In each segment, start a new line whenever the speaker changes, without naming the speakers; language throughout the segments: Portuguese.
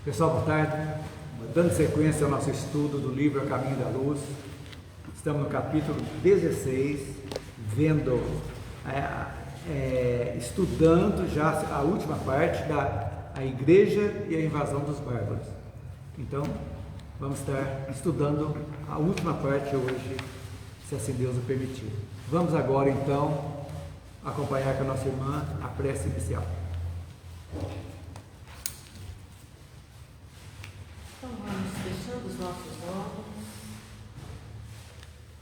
Pessoal, boa tarde. Dando sequência ao nosso estudo do livro A Caminho da Luz, estamos no capítulo 16, estudando já a última parte da igreja e a invasão dos bárbaros. Então, vamos estar estudando a última parte hoje, se assim Deus o permitir. Vamos agora, então, acompanhar com a nossa irmã a prece inicial.
Então vamos fechando os nossos olhos,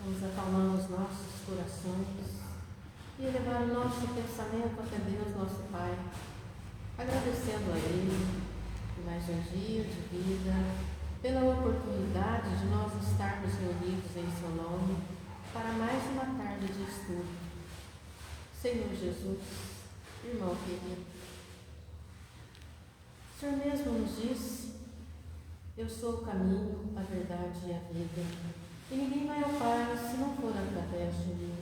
vamos acalmando os nossos corações e elevar o nosso pensamento até Deus, nosso Pai, agradecendo a Ele por mais um dia de vida, pela oportunidade de nós estarmos reunidos em Seu nome para mais uma tarde de estudo. Senhor Jesus, irmão querido, o Senhor mesmo nos disse: eu sou o caminho, a verdade e a vida, e ninguém vai ao Pai se não for através de mim.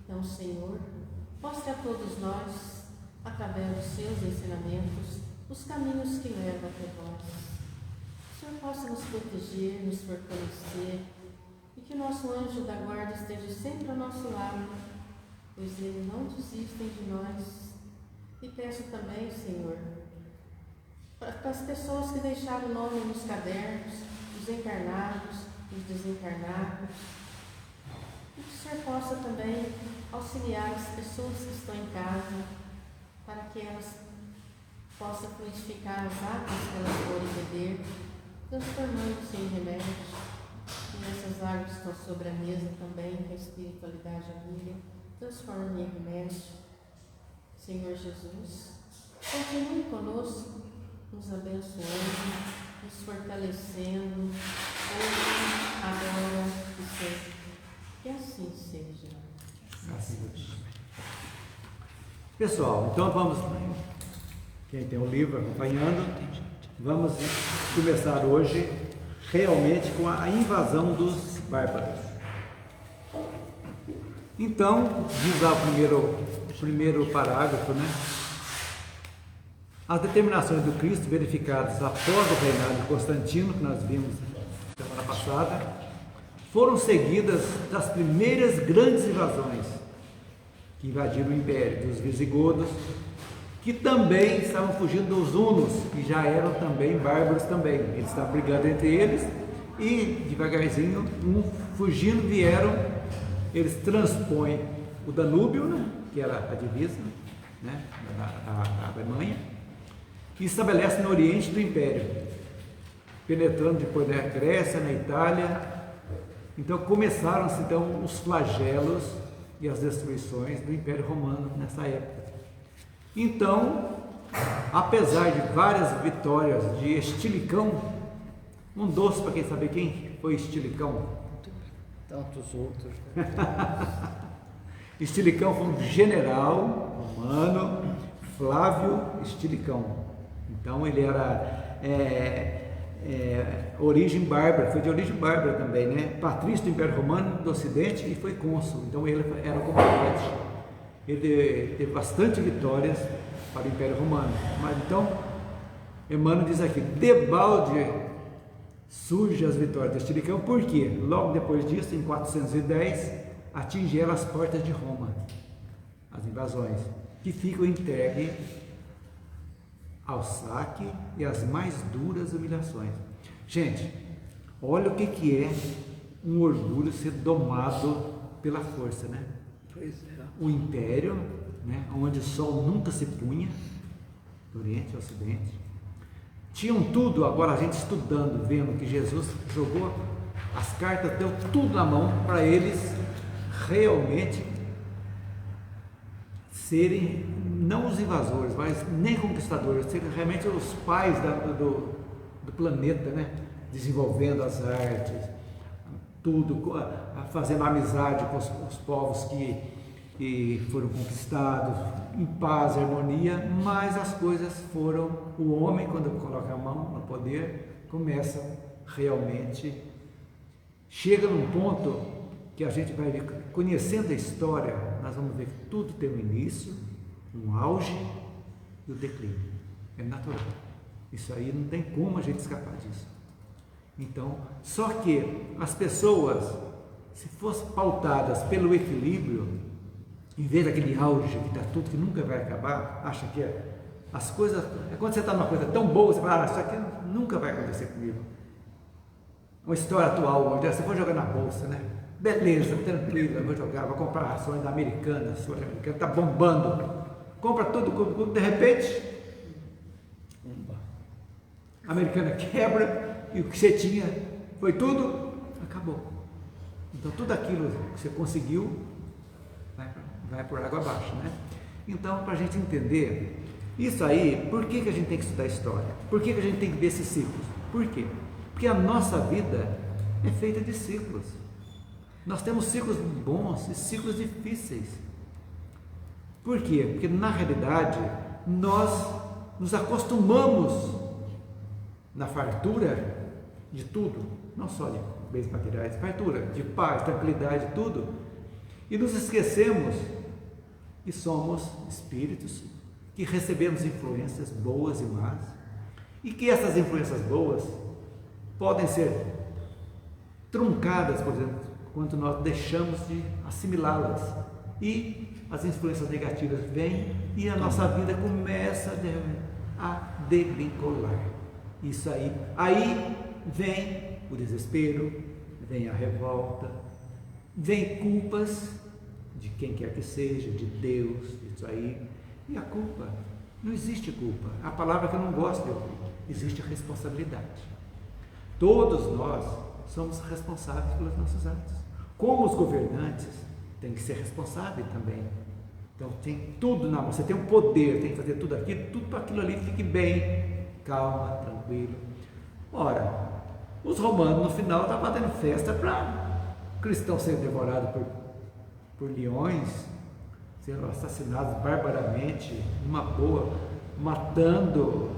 Então, Senhor, mostre a todos nós, através dos seus ensinamentos, os caminhos que levam até vós. Que o Senhor possa nos proteger, nos fortalecer, e que o nosso anjo da guarda esteja sempre ao nosso lado, pois eles não desistem de nós. E peço também, Senhor, para as pessoas que deixaram o nome nos cadernos, os encarnados, os desencarnados, e que o Senhor possa também auxiliar as pessoas que estão em casa, para que elas possam fluidificar as águas que elas forem beber, transformando-se em remédio. E essas águas que estão sobre a mesa também, que a espiritualidade amiga, transforme em remédio. Senhor Jesus, continue conosco, nos abençoando, nos fortalecendo, hoje, agora e sempre. Que assim seja.
Pessoal, então vamos, quem tem o livro acompanhando, vamos começar hoje realmente com a invasão dos bárbaros. Então, diz lá o primeiro parágrafo, né? As determinações do Cristo verificadas após o reinado de Constantino, que nós vimos semana passada, foram seguidas das primeiras grandes invasões que invadiram o Império, dos visigodos, que também estavam fugindo dos hunos, que já eram também bárbaros também. Eles estavam brigando entre eles e devagarzinho, fugindo, vieram. Eles transpõem o Danúbio, né, que era a divisa, né, da Alemanha, e estabelecem no Oriente do Império, penetrando depois na Grécia, na Itália. Então começaram-se então os flagelos e as destruições do Império Romano nessa época. Então, apesar de várias vitórias de Estilicão, um doce para quem saber quem foi Estilicão.
Tantos outros.
Estilicão foi um general romano, Flávio Estilicão. Então ele era origem bárbara, foi de origem bárbara também, né? Patrício do Império Romano do Ocidente e foi cônsul. Então ele era comandante. Ele teve bastante vitórias para o Império Romano. Mas então, Emmanuel diz aqui, debalde surge as vitórias de Estilicão, porque logo depois disso, em 410, atingiram as portas de Roma, as invasões, que ficam entregues ao saque e às mais duras humilhações. Gente, olha o que é um orgulho ser domado pela força, né?
Pois é.
O Império, né, onde o sol nunca se punha, do Oriente ao Ocidente, tinham tudo. Agora a gente estudando, vendo que Jesus jogou as cartas, deu tudo na mão para eles realmente serem, não os invasores, mas nem conquistadores, serem realmente os pais do planeta, né? Desenvolvendo as artes, tudo, fazendo amizade com os povos que foram conquistados, em paz, harmonia. Mas as coisas foram, o homem, quando coloca a mão no poder, começa realmente, chega num ponto que a gente vai ver, conhecendo a história, nós vamos ver que tudo tem um início, um auge e o declínio. É natural. Isso aí não tem como a gente escapar disso. Então, só que as pessoas, se fossem pautadas pelo equilíbrio, em vez daquele auge que está tudo, que nunca vai acabar, acha que as coisas, quando você está numa coisa tão boa, você fala, isso aqui nunca vai acontecer comigo. Uma história atual, você for jogar na bolsa, né? Beleza, tranquilo, vou jogar, vou comprar ações da Americana, está bombando. Compra tudo, de repente, a Americana quebra e o que você tinha foi tudo, acabou. Então tudo aquilo que você conseguiu vai por água abaixo, né? Então, para a gente entender isso aí, por que a gente tem que estudar história? Por que a gente tem que ver esses ciclos? Por quê? Porque a nossa vida é feita de ciclos. Nós temos ciclos bons e ciclos difíceis. Por quê? Porque na realidade nós nos acostumamos na fartura de tudo, não só de bens materiais, fartura de paz, tranquilidade, tudo, e nos esquecemos que somos espíritos, que recebemos influências boas e más, e que essas influências boas podem ser truncadas, por exemplo, quando nós deixamos de assimilá-las, e as influências negativas vêm e a nossa vida começa a degringolar. Isso aí vem o desespero, vem a revolta, vem culpas de quem quer que seja, de Deus, isso aí. E a culpa, não existe culpa, a palavra que eu não gosto de ouvir, existe responsabilidade. Todos nós somos responsáveis pelos nossos atos. Como os governantes têm que ser responsáveis também. Então tem tudo na mão, você tem um poder, tem que fazer tudo aquilo, tudo para aquilo ali fique bem, calma, tranquilo. Ora, os romanos no final estavam fazendo festa para cristãos serem devorados por leões, sendo assassinados barbaramente, numa boa, matando,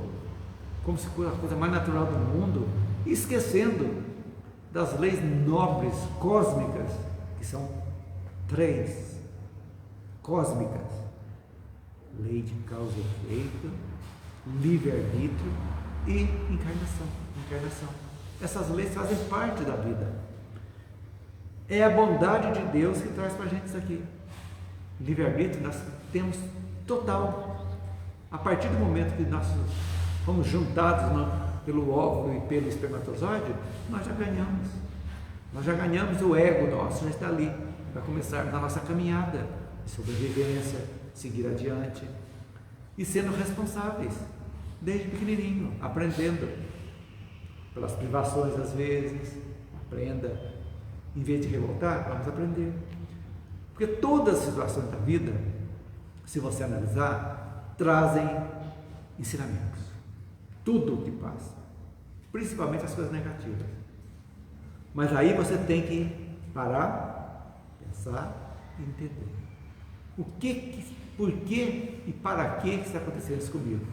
como se fosse a coisa mais natural do mundo, e esquecendo das leis nobres, cósmicas, que são 3 cósmicas: lei de causa e efeito, livre-arbítrio e encarnação. Essas leis fazem parte da vida. É a bondade de Deus que traz para a gente isso aqui. Livre-arbítrio nós temos total. A partir do momento que nós fomos juntados pelo óvulo e pelo espermatozoide, nós já ganhamos o ego nosso, já está ali, para começarmos a nossa caminhada de sobrevivência, seguir adiante e sendo responsáveis desde pequenininho, aprendendo pelas privações às vezes. Aprenda, em vez de revoltar, vamos aprender, porque todas as situações da vida, se você analisar, trazem ensinamentos. Tudo o que passa, principalmente as coisas negativas. Mas aí você tem que parar, pensar e entender por que e para que está acontecendo isso comigo.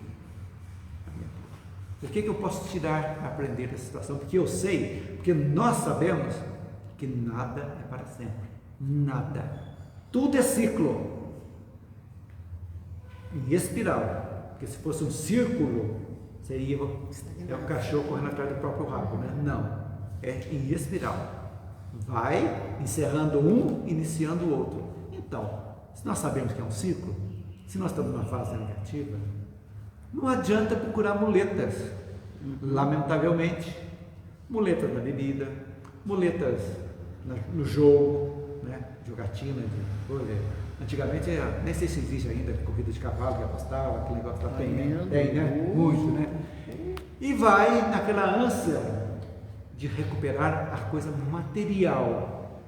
O que eu posso tirar, aprender dessa situação? Porque eu sei, porque nós sabemos que nada é para sempre. Nada. Tudo é ciclo. Em espiral. Porque se fosse um círculo, seria um cachorro correndo atrás do próprio rabo, né? Não. É em espiral. Vai encerrando um, iniciando o outro. Então, se nós sabemos que é um ciclo, se nós estamos numa fase negativa, não adianta procurar muletas, lamentavelmente. Muletas na bebida, muletas no jogo, né? Jogatina, antigamente, nem sei se existe ainda, corrida de cavalo que apostava, aquele negócio lá tem, né? Muito, né? E vai naquela ânsia de recuperar a coisa material,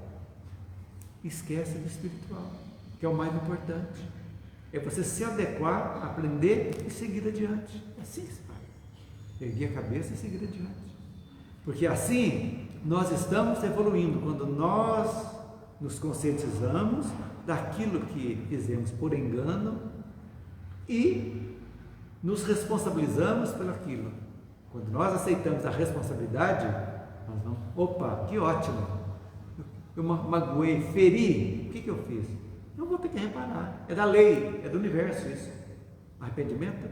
esquece do espiritual, que é o mais importante. É você se adequar, aprender e seguir adiante. Assim se faz. Erguer a cabeça e seguir adiante. Porque assim nós estamos evoluindo, quando nós nos conscientizamos daquilo que fizemos por engano e nos responsabilizamos por aquilo. Quando nós aceitamos a responsabilidade, nós vamos, opa, que ótimo, eu magoei, feri, o que eu fiz? Não vou ter que reparar, é da lei, é do universo isso. Arrependimento,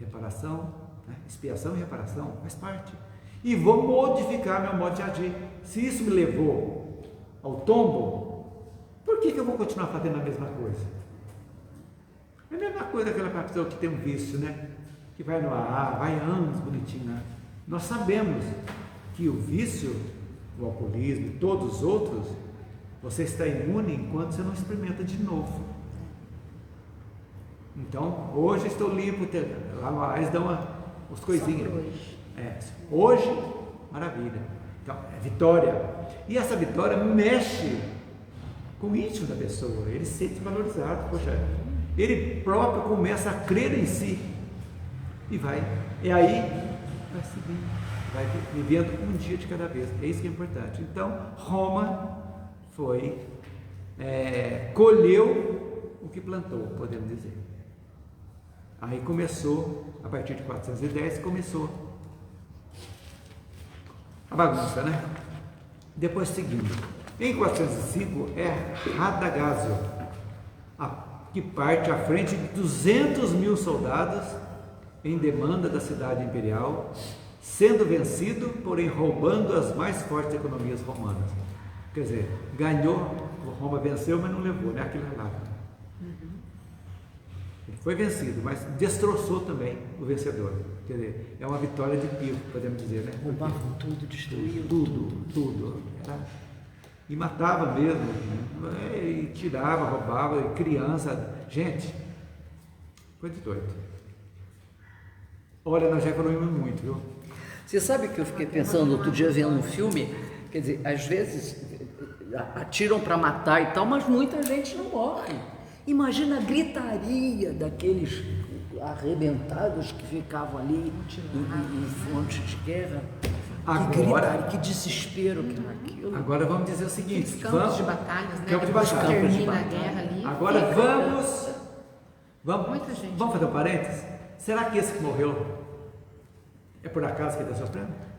reparação, né? Expiação e reparação faz parte. E vou modificar meu modo de agir. Se isso me levou ao tombo, por que eu vou continuar fazendo a mesma coisa? É a mesma coisa aquela pessoa que tem um vício, né? Que vai no AA, vai anos bonitinho, né? Nós sabemos que o vício, o alcoolismo e todos os outros, você está imune enquanto você não experimenta de novo. Então, hoje estou limpo, lá no AA eles dão as coisinhas. Hoje, maravilha. Então, é vitória. E essa vitória mexe com o íntimo da pessoa, ele se sente valorizado, poxa, ele próprio começa a crer em si e aí vai seguindo, vai vivendo um dia de cada vez. É isso que é importante. Então, Roma colheu o que plantou, podemos dizer. Aí começou, a partir de 410, começou a bagunça, né? Depois seguindo, em 405 é Radagásio, que parte à frente de 200.000 soldados em demanda da cidade imperial, sendo vencido, porém roubando as mais fortes economias romanas. Quer dizer, ganhou, Roma venceu, mas não levou, né? Aquilo lá. Ele foi vencido, mas destroçou também o vencedor. Quer dizer, é uma vitória de pico, podemos dizer, né?
Roubavam tudo, destruíam
tudo. E matava mesmo, e tirava, roubava, e criança, gente, coisa de doido. Olha, nós já economizamos muito, viu?
Você sabe que eu fiquei pensando outro dia vendo um filme, quer dizer, às vezes atiram para matar e tal, mas muita gente não morre. Imagina a gritaria daqueles arrebentados que ficavam ali em fronte de guerra.
Agora,
que gritaria, que desespero que era aquilo.
Agora vamos dizer o seguinte:
campos de batalhas, né?
Campos de
Depois que
batalha.
termina a guerra ali.
Agora vamos fazer um parênteses? Será que esse que morreu é por acaso que ele está sofrendo?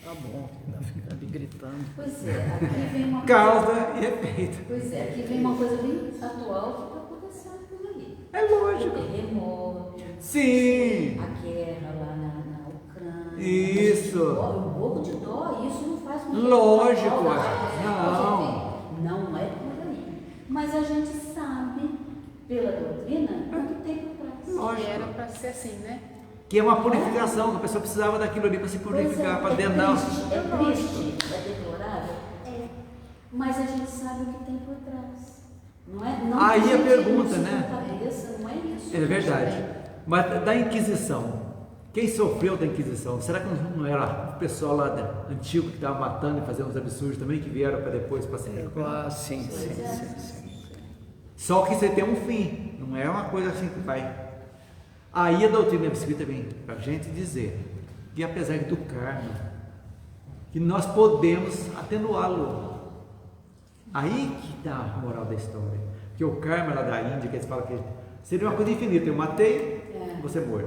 Tá bom, ainda fica ali gritando.
Pois é, aqui vem uma
Causa e efeito.
Pois é, aqui vem uma coisa bem atual que está acontecendo por aí.
É lógico.
O terremoto,
sim,
a guerra lá na Ucrânia.
Isso.
Um pouco de dó, isso não faz com que
Lógico,
não é por aí. Mas a gente sabe, pela doutrina, o que tem por trás.
Lógico.
Era para ser assim, né?
Que é uma purificação, que a pessoa precisava daquilo ali para se purificar, para dentro da...
É triste, é deplorável, mas a gente sabe o que tem por trás. Não é? Não
Aí a
gente
pergunta,
isso
né?
na cabeça, não é isso.
É verdade. Mas da Inquisição, quem sofreu da Inquisição? Será que não era o pessoal lá antigo que estava matando e fazendo uns absurdos também, que vieram para depois para se recuperar?
Sim.
Só que você tem um fim, não é uma coisa assim que vai... Aí a doutrina espírita vem para a gente dizer que apesar do karma, que nós podemos atenuá-lo. Aí que está a moral da história. Que o karma lá da Índia, que eles falam que seria uma coisa infinita. Eu matei, você morre.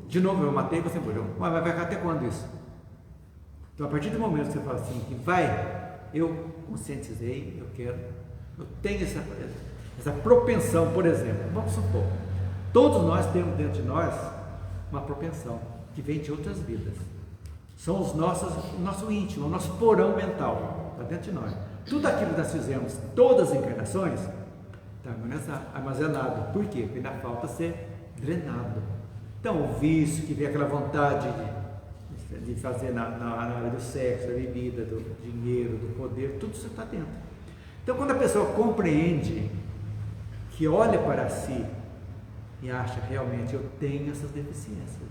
De novo, eu matei, você morre. Mas vai ficar até quando isso? Então, a partir do momento que você fala assim, que eu conscientizei, eu tenho essa propensão, por exemplo, vamos supor, todos nós temos dentro de nós uma propensão que vem de outras vidas. São o nosso íntimo, o nosso porão mental, está dentro de nós. Tudo aquilo que nós fizemos, todas as encarnações, está armazenado. Por quê? Porque ainda falta ser drenado. Então, o vício, que vem aquela vontade de fazer na área do sexo, da bebida, do dinheiro, do poder, tudo isso está dentro. Então, quando a pessoa compreende, que olha para si e acha realmente eu tenho essas deficiências,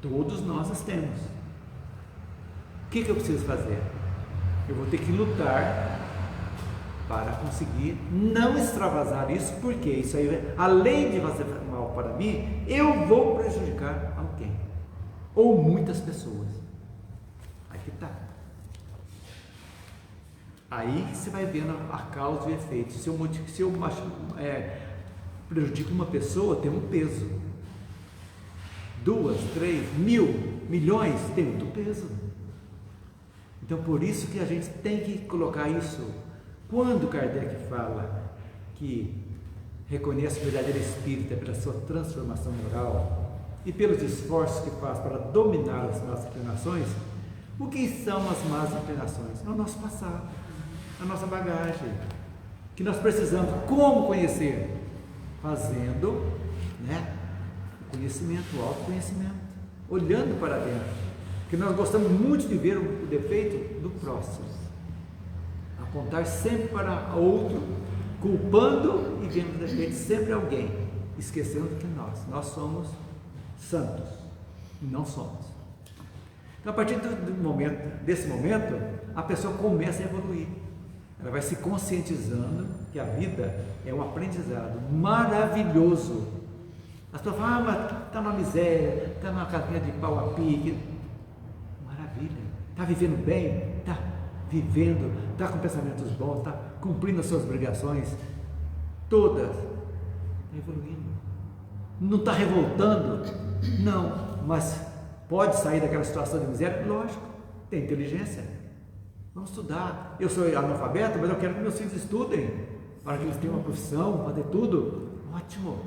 todos nós as temos. O que eu preciso fazer? Eu vou ter que lutar para conseguir não extravasar isso, porque isso aí, além de fazer mal para mim, eu vou prejudicar alguém ou muitas pessoas. Aí que tá. Aí você vai vendo a causa e o efeito. Se eu prejudico uma pessoa, tem um peso. 2, 3, 1.000, milhões, tem muito peso. Então, por isso que a gente tem que colocar isso. Quando Kardec fala que reconhece o verdadeiro espírita pela sua transformação moral, e pelos esforços que faz para dominar as más inclinações, o que são as más inclinações? É o nosso passado, a nossa bagagem, que nós precisamos. Como conhecer? Fazendo, o conhecimento, o autoconhecimento, olhando para dentro, porque nós gostamos muito de ver o defeito do próximo, apontar sempre para outro, culpando e vendo o defeito sempre alguém, esquecendo que nós somos santos e não somos. Então, a partir desse momento, a pessoa começa a evoluir. Ela vai se conscientizando que a vida é um aprendizado maravilhoso. As pessoas falam, mas está numa miséria, está numa casinha de pau a pique. Maravilha. Está vivendo bem? Está vivendo, está com pensamentos bons, está cumprindo as suas obrigações todas. Está evoluindo. Não está revoltando? Não, mas pode sair daquela situação de miséria? Lógico, tem inteligência. Vamos estudar. Eu sou analfabeto, mas eu quero que meus filhos estudem, para que eles tenham uma profissão, fazer tudo. Ótimo.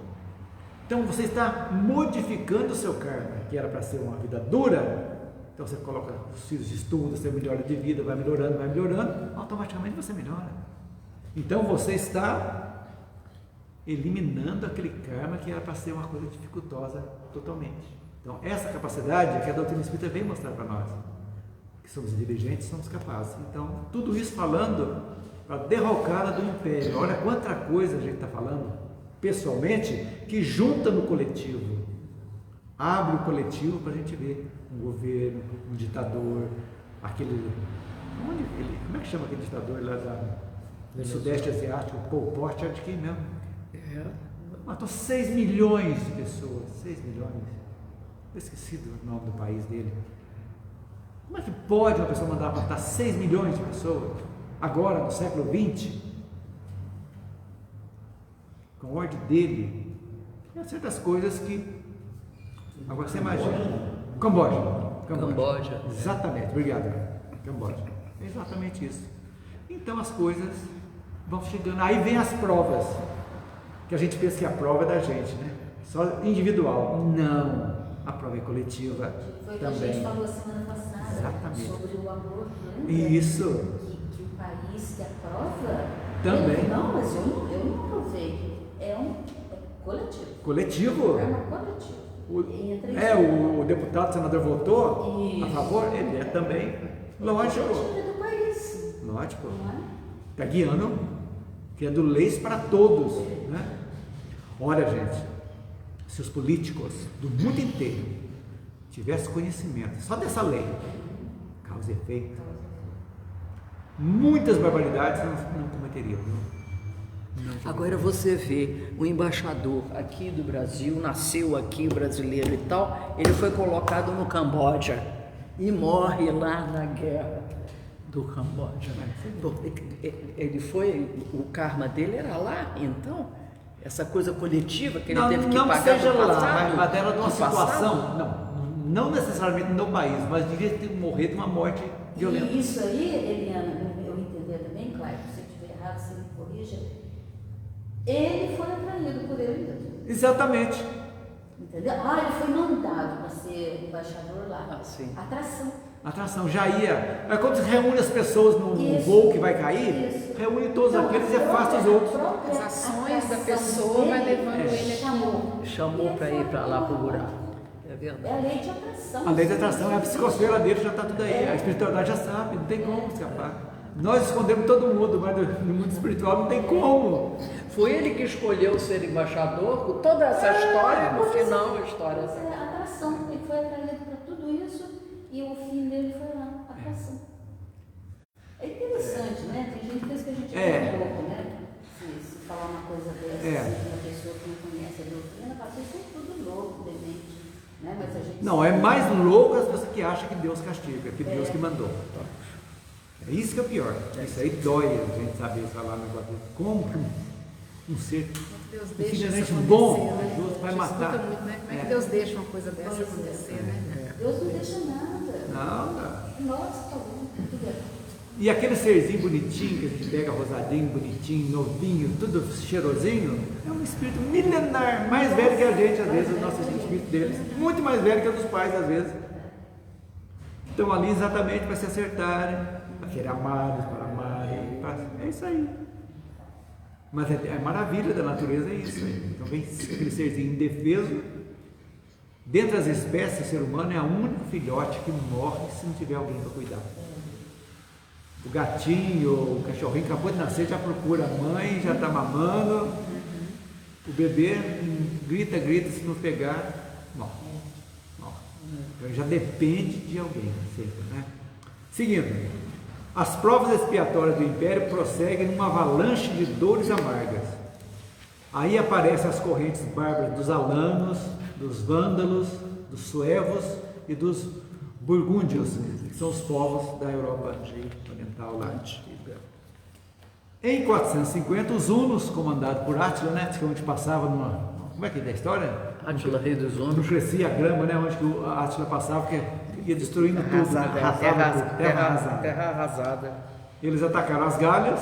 Então você está modificando o seu karma, que era para ser uma vida dura. Então você coloca os filhos de estudo, você melhora de vida, vai melhorando, automaticamente você melhora. Então você está eliminando aquele karma que era para ser uma coisa dificultosa totalmente. Então essa capacidade que a doutrina espírita vem mostrar para nós, que somos inteligentes, somos capazes. Então tudo isso falando para a derrocada do império. Olha quanta coisa a gente está falando pessoalmente que junta no coletivo, abre o coletivo para a gente ver um governo, um ditador, aquele, como é que chama aquele ditador lá do Sudeste Asiático, Pol Pot, é de quem mesmo? Matou 6 milhões de pessoas, 6 milhões, eu esqueci do nome do país dele. Como é que pode uma pessoa mandar matar 6 milhões de pessoas, agora no século XX, com a ordem dele? Tem certas coisas que, agora você imagina, Camboja. Exatamente, obrigado. Camboja, é exatamente isso. Então as coisas vão chegando, aí vem as provas, que a gente pensa que a prova é da gente, né? Só individual. Não, a prova é coletiva.
Foi
também.
Que a gente falou semana passada.
Exatamente.
Sobre o aborto, né?
Isso.
Que o país que aprova.
Também.
Não, mas eu não aprovei. É coletivo.
Coletivo.
É uma coletivo.
O deputado, o senador votou a favor, ele é também. Lógico.
É do país.
Lógico.
Não é?
Está guiando, criando leis para todos, né? Olha, gente, se os políticos do mundo inteiro tivessem conhecimento só dessa lei, causa e efeito, muitas barbaridades não cometeriam.
Agora você vê o embaixador aqui do Brasil, nasceu aqui, brasileiro e tal, ele foi colocado no Camboja e morre lá na guerra do Camboja. Ele foi, o karma dele era lá, então, essa coisa coletiva que ele teve que pagar.
Não seja
no
lá,
passado,
mas era de uma
no
situação, não necessariamente no país, mas devia ter morrido de uma morte violenta.
E isso aí, Eliana, eu entender também, Cláudio, se eu estiver errado, você me corrija, ele foi atraído por ele mesmo.
Exatamente.
Entendeu? Ele foi mandado para ser embaixador lá.
Sim.
Atração, já ia. É quando se reúne as pessoas no voo que vai cair, reúne todos aqueles e afasta os outros.
As ações da pessoa vai levando ele aqui.
Chamou para ir para lá para o buraco. É verdade.
É a lei de atração.
A lei de atração, é a psicosfera dele, já está tudo aí. A espiritualidade já sabe, não tem como escapar. Nós escondemos todo mundo, mas no mundo espiritual não tem como.
Foi ele que escolheu ser embaixador, com toda essa história, no final a história.
É atração, ele foi atraído para tudo isso e o fim dele foi lá, atração. É interessante, né? Tem gente que pensa que a gente é um pouco, né? Se falar uma coisa dessa, uma pessoa que não conhece a doutrina, fala, vocês são tudo louco, demente. Né? Mas a gente
Não, é mais louco as pessoas que acham que Deus castiga, que Deus que mandou. É isso que é o pior. Isso aí dói a gente saber falar um negócio desse. Como que um ser
Deus deixa isso
infinitamente
acontecer,
bom,
né?
justo, vai matar?
Escuta muito, né? Como é que Deus deixa uma coisa dessa acontecer, né?
Deus não deixa nada.
Não.
Nós falamos, tudo é.
E aquele serzinho bonitinho, que a gente pega rosadinho, bonitinho, novinho, tudo cheirosinho, é um espírito milenar, mais velho que a gente, às vezes, o nosso espírito deles, muito mais velho que o dos pais, às vezes. Estão ali exatamente para se acertarem, para serem amados, para amarem, é isso aí. Mas a maravilha da natureza é isso aí. Então vem aquele serzinho indefeso. Dentre as espécies, o ser humano é o único filhote que morre se não tiver alguém para cuidar. O gatinho, o cachorrinho acabou de nascer, já procura a mãe, já está mamando. O bebê grita, se não pegar, morre. Então já depende de alguém, sempre, né? Seguindo, as provas expiatórias do Império prosseguem numa avalanche de dores amargas. Aí aparecem as correntes bárbaras dos alanos, dos vândalos, dos suevos e dos burgúndios, que são os povos da Europa oriental lá. Em 450, os hunos, comandados por Átila, né, que onde passava numa... Como é que é da história?
Átila, rei dos hunos.
Não crescia a grama, né, onde que o Átila passava, porque ia destruindo tudo, terra arrasada. Eles atacaram as Galhas,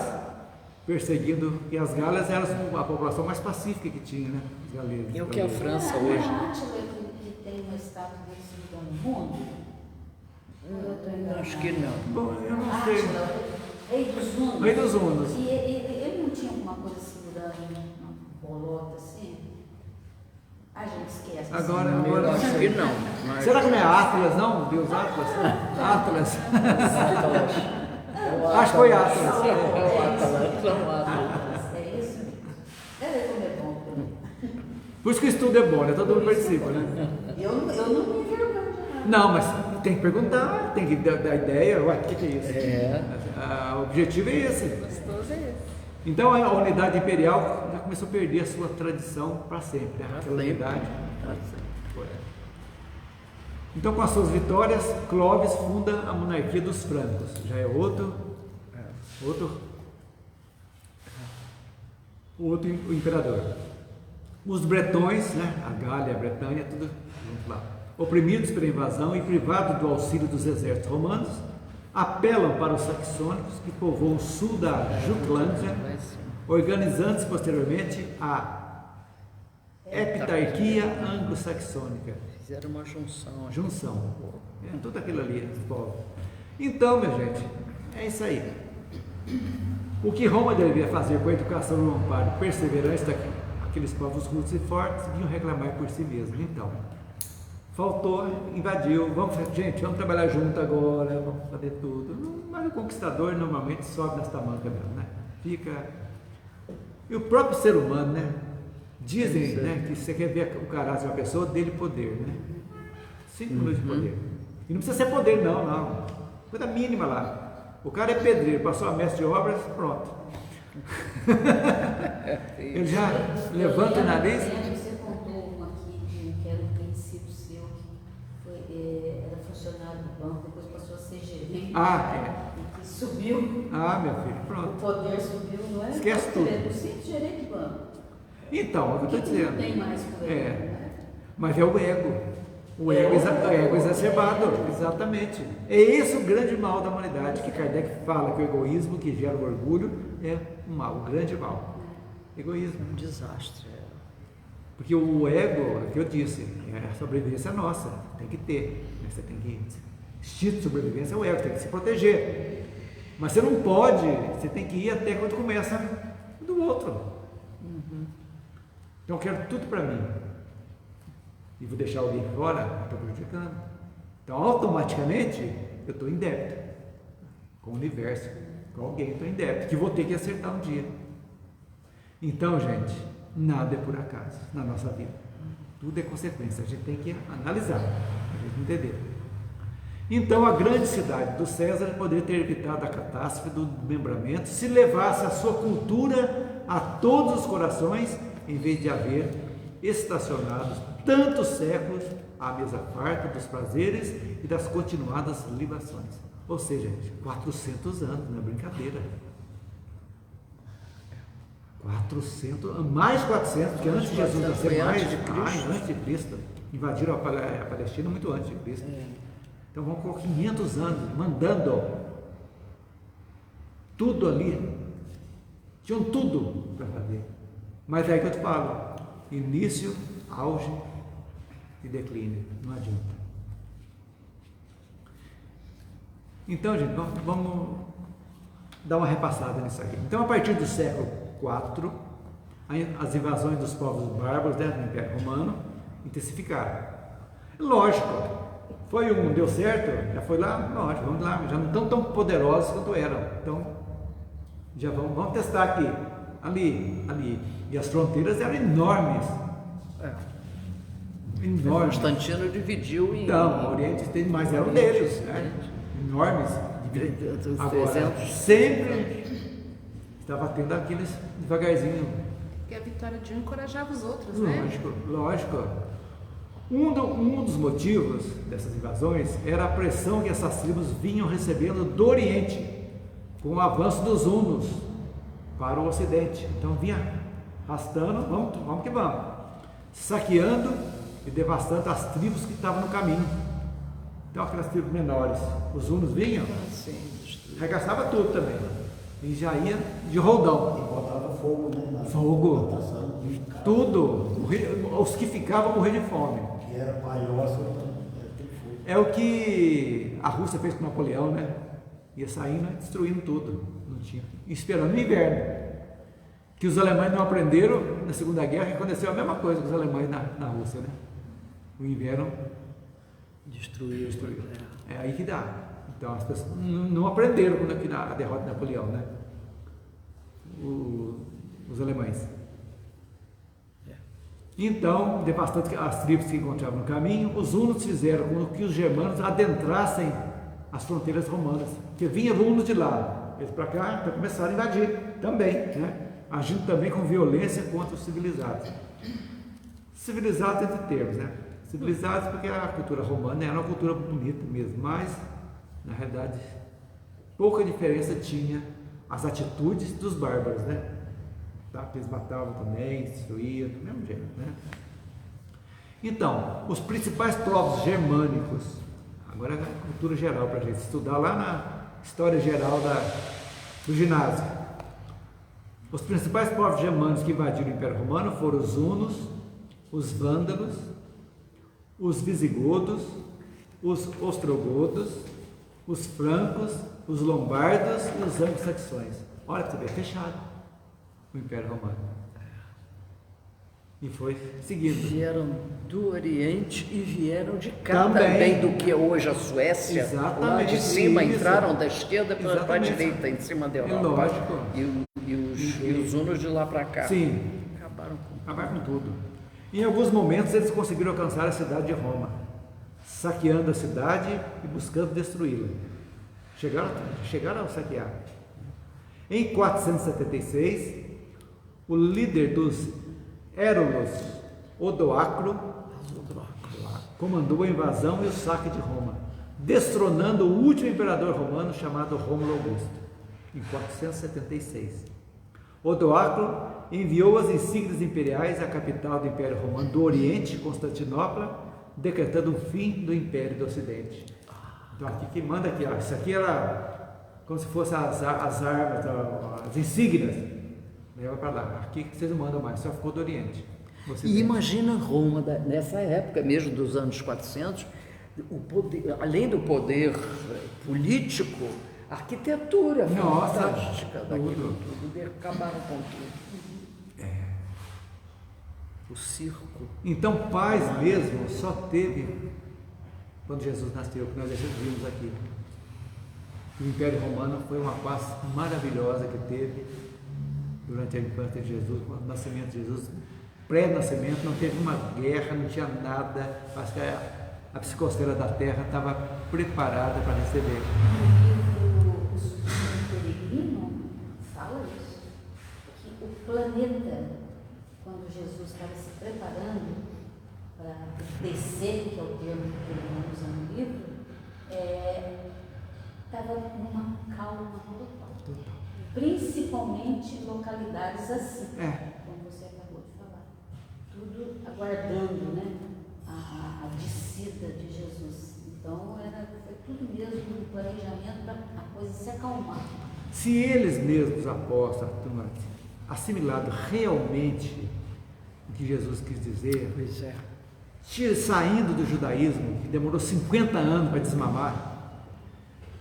perseguindo, e as Galhas eram a população mais pacífica que tinha, né? Os galegos.
E o que é a França hoje?
A Átila que tem uma estátua desse no mundo?
Acho que não.
Bom, eu não sei.
Átila, rei dos hunos.
Rei dos hunos.
E ele não tinha alguma coisa segurando uma bolota assim? A gente esquece.
Agora
Eu acho que não. Mas...
Será que não é Atlas, não? Deus Atlas? Atlas. Acho que foi Atlas.
É isso? É como é bom.
Por isso que o estudo é bom, né? Todo mundo participa, né?
Eu não me envergonho de nada.
Não, mas tem que perguntar, tem que dar ideia. Ué, o que é isso? O objetivo é esse. Então a unidade imperial já começou a perder a sua tradição para sempre, né? Aquela unidade. Então, com as suas vitórias, Clovis funda a monarquia dos francos. Já é outro imperador. Os bretões, né? A Gália, a Bretanha, tudo junto lá. Oprimidos pela invasão e privados do auxílio dos exércitos romanos, apelam para os saxônicos que povoam o sul da Jutlândia, organizando-se posteriormente a Heptarquia Anglo-Saxônica.
Fizeram uma junção.
Tudo aquilo ali, os povos. Então, minha gente, é isso aí. O que Roma devia fazer com a educação no amparo perseverante daqueles povos rudes e fortes, vinham reclamar por si mesmos. Então, faltou, invadiu, vamos trabalhar junto agora, vamos fazer tudo. Mas o conquistador normalmente sobe nas tamancas mesmo, né? E o próprio ser humano, né? Dizem, né, que você quer ver o caráter de uma pessoa, dele poder, né? 5 minutos de poder. E não precisa ser poder, não. Coisa mínima lá. O cara é pedreiro, passou a mestre de obras, pronto. Ele já levanta o nariz.
Você contou um aqui que era um princípio seu, que era funcionário do banco, depois passou a ser gerente. E que subiu.
Meu filho, pronto.
O poder subiu, não é?
Esquece tudo.
Simples gerente de banco.
Então, é o que eu estou dizendo.
Não tem mais por aí, né?
Mas é o ego. O ego exacerbado, exatamente. É esse o grande mal da humanidade, que Kardec fala que o egoísmo que gera o orgulho é um mal, o grande mal. Egoísmo.
Um desastre.
Porque o ego, é o que eu disse, a sobrevivência nossa, tem que ter. Você tem que. Instinto de sobrevivência é o ego, tem que se proteger. Mas você não pode, você tem que ir até quando começa do outro. Então eu quero tudo para mim. E vou deixar alguém fora, estou prejudicando. Então automaticamente eu estou em débito com o universo, com alguém, estou em débito, que vou ter que acertar um dia. Então, gente, nada é por acaso na nossa vida. Tudo é consequência, a gente tem que analisar, a gente entender. Então a grande cidade do César poderia ter evitado a catástrofe do desmembramento se levasse a sua cultura a todos os corações, em vez de haver estacionados tantos séculos à mesa farta dos prazeres e das continuadas libações. Ou seja, 400 anos, não é brincadeira. 400, mais 400, porque antes de Jesus nascer, antes de Cristo. Invadiram a Palestina muito antes de Cristo. Então vamos com 500 anos mandando. tudo ali, tinham tudo para fazer. Mas é aí que eu te falo, início, auge e declínio, não adianta. Então, gente, vamos dar uma repassada nisso aqui. Então, a partir do século IV, as invasões dos povos bárbaros, né, no Império Romano intensificaram. Lógico, foi um, deu certo, já foi lá, lógico, vamos lá, já não estão tão poderosos quanto eram. Então, já vamos testar aqui, ali. E as fronteiras eram enormes. Enormes.
Constantino dividiu em...
Então, o Oriente tem, mas eram deles, né? Enormes. Agora,
300.
sempre estava tendo aqueles devagarzinho.
Porque a vitória de um encorajava os outros, né?
Lógico. Um dos motivos dessas invasões era a pressão que essas tribos vinham recebendo do Oriente, com o avanço dos hunos para o Ocidente. Então vinha arrastando, vamos que vamos, saqueando e devastando as tribos que estavam no caminho. Então aquelas tribos menores, os hunos vinham, arregaçava tudo também, e já ia de roldão.
E botava fogo, né?
Fogo, tudo, os que ficavam morrer de fome.
Que era palhoça,
É o que a Rússia fez com Napoleão, né? Ia saindo, destruindo tudo, não tinha, esperando o inverno. Que os alemães não aprenderam na Segunda Guerra, que aconteceu a mesma coisa com os alemães na Rússia, né? O inverno
Destruiu.
é aí que dá. Então as pessoas não aprenderam com a derrota de Napoleão, né? Os alemães. Então, devastando as tribos que encontravam no caminho, os hunos fizeram com que os germanos adentrassem as fronteiras romanas, que vinham hunos de lá, eles para cá, então começaram a invadir também, né? Agindo também com violência contra os civilizados. Civilizados entre termos, né? Civilizados porque a cultura romana era uma cultura bonita mesmo, mas, na realidade, pouca diferença tinha as atitudes dos bárbaros, né? Tá? Eles matavam também, destruíam, do mesmo jeito, né? Então, os principais povos germânicos, agora é a cultura geral para a gente estudar lá na história geral do ginásio. Os principais povos germânicos que invadiram o Império Romano foram os hunos, os vândalos, os visigodos, os ostrogodos, os francos, os lombardos e os anglo-saxões. Olha que você vê, fechado o Império Romano. E foi seguindo.
Vieram do Oriente e vieram de cá também do que é hoje a Suécia.
Exatamente,
lá de cima,
isso.
Entraram da esquerda para a
Exatamente.
direita, em cima da
É
Europa.
lógico.
E os hunos de lá para cá.
Sim,
Acabaram com
tudo. Em alguns momentos eles conseguiram alcançar a cidade de Roma, saqueando a cidade e buscando destruí-la. Chegaram a saquear. Em 476, o líder dos Érulos, Odoacro, comandou a invasão e o saque de Roma, destronando o último imperador romano chamado Rômulo Augusto, em 476. Odoacro enviou as insígnias imperiais à capital do Império Romano do Oriente, Constantinopla, decretando o fim do Império do Ocidente. Então aqui quem manda aqui, ó, isso aqui era como se fossem as armas, as insígnias, leva para lá. Aqui vocês não mandam mais, só ficou do Oriente.
E imagina Roma, nessa época mesmo dos anos 400, o poder, além do poder político, a arquitetura fantástica daquilo tudo, e acabaram com tudo. O circo.
Então paz mesmo só teve quando Jesus nasceu, que nós vimos aqui. O Império Romano foi uma paz maravilhosa que teve durante a infância de Jesus, o nascimento de Jesus, pré-nascimento, não teve uma guerra, não tinha nada, acho que a psicosfera da Terra estava preparada para receber.
O livro Peregrino fala isso, que o planeta, quando Jesus estava se preparando para descer, que é o termo que ele usa no livro, estava numa calma total. Principalmente localidades assim, como você acabou de falar. Tudo aguardando, né, a descida de Jesus. Então foi tudo mesmo um planejamento para a coisa se acalmar.
Se eles mesmos, os apóstolos, assimilado realmente o que Jesus quis dizer,
Pois é.
saindo do judaísmo, que demorou 50 anos para desmamar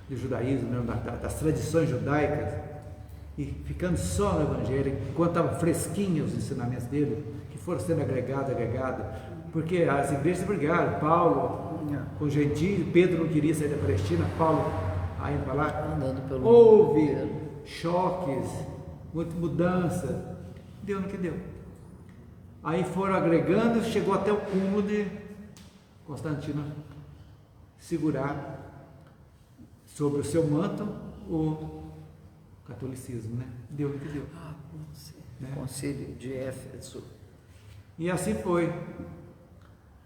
do judaísmo, né, das tradições judaicas, e ficando só no Evangelho, enquanto estavam fresquinhos os ensinamentos dele, que foram sendo agregados, porque as igrejas brigaram, Paulo com os gentios, Pedro não queria sair da Palestina, Paulo ainda para lá,
Andando pelo
houve
mundo inteiro.
choques, muita mudança, deu no que deu. Aí foram agregando, chegou até o cúmulo de Constantino segurar sobre o seu manto o catolicismo, né? Deu no que deu. Né?
Concílio de Éfeso.
E assim foi.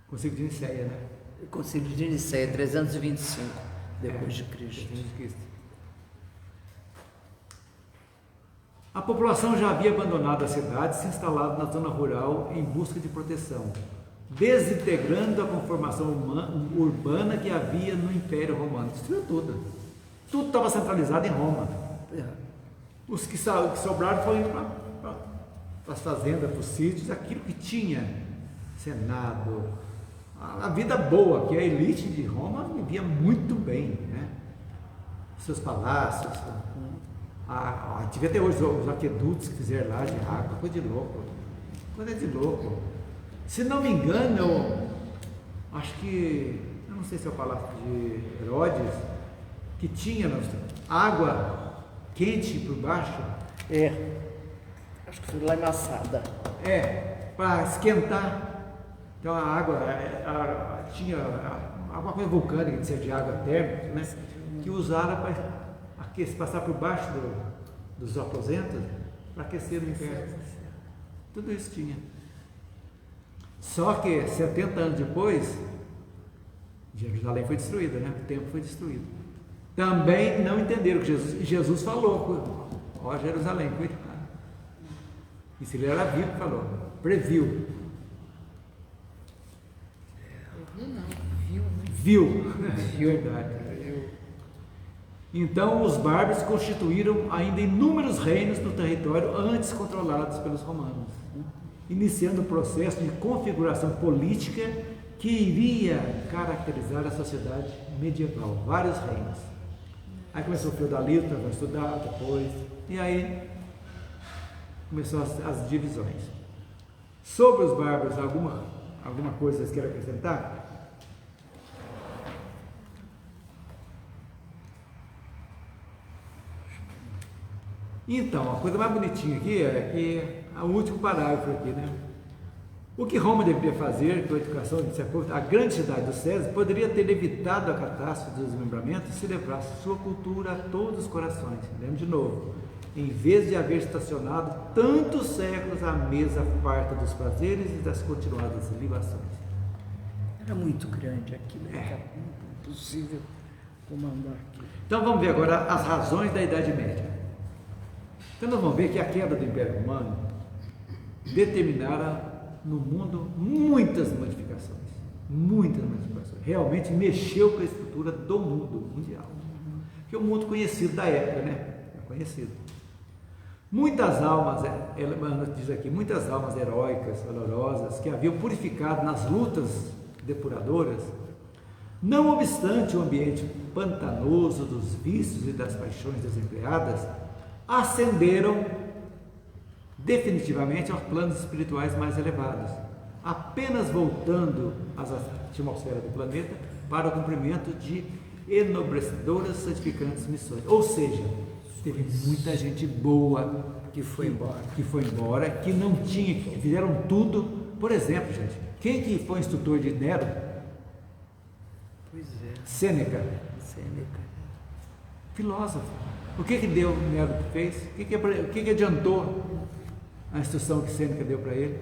Concílio de Nicéia, né?
Concílio de Nicéia, 325 depois de Cristo.
A população já havia abandonado a cidade e se instalado na zona rural em busca de proteção, desintegrando a conformação urbana que havia no Império Romano. Destruiu tudo. Tudo estava centralizado em Roma. Os que sobraram foram indo para as fazendas, para os sítios, aquilo que tinha, Senado, a vida boa, que a elite de Roma vivia muito bem, né? Seus palácios, tive até hoje os aquedutos que fizeram lá de água, coisa de louco. Se não me engano, eu acho que, eu não sei se é o palácio de Herodes, que tinha água quente por baixo.
Acho que foi lá em Massada.
Para esquentar. Então a água tinha alguma coisa vulcânica, que seja de água térmica, né? Que usaram para passar por baixo dos aposentos para aquecer o inverno. Tudo isso tinha. Só que 70 anos depois, Jerusalém foi destruída, né? O templo foi destruído. Também não entenderam que Jesus falou, ó Jerusalém, cuidado. Isso ele era vivo que falou, previu. Viu, verdade. Então os bárbaros constituíram ainda inúmeros reinos no território antes controlados pelos romanos, iniciando o processo de configuração política que iria caracterizar a sociedade medieval, vários reinos. Aí começou o feudalismo, para estudar depois, e aí começou as divisões. Sobre os bárbaros, alguma coisa vocês querem acrescentar? Então, a coisa mais bonitinha aqui é que o último parágrafo aqui, né? O que Roma deveria fazer com a educação de a grande cidade do César poderia ter evitado a catástrofe dos desmembramento se levasse sua cultura a todos os corações. Lembra de novo, em vez de haver estacionado tantos séculos à mesa farta dos prazeres e das continuadas libações.
Era muito grande aquilo, era impossível comandar aquilo.
Então vamos ver agora as razões da Idade Média. Então nós vamos ver que a queda do Império Romano determinara no mundo muitas modificações. Realmente mexeu com a estrutura do mundo mundial. Que é o mundo conhecido da época, né? É conhecido. Muitas almas, diz aqui, muitas almas heróicas, valorosas, que haviam purificado nas lutas depuradoras, não obstante o ambiente pantanoso dos vícios e das paixões desempregadas, ascenderam definitivamente aos planos espirituais mais elevados, apenas voltando à atmosfera do planeta para o cumprimento de enobrecedoras santificantes missões. Ou seja, teve muita gente boa que foi embora, que não tinha, que fizeram tudo. Por exemplo, gente, quem que foi instrutor de Nero?
Pois é.
Sêneca. Filósofo. O que Nero fez? O que adiantou a instrução que Sêneca deu para ele?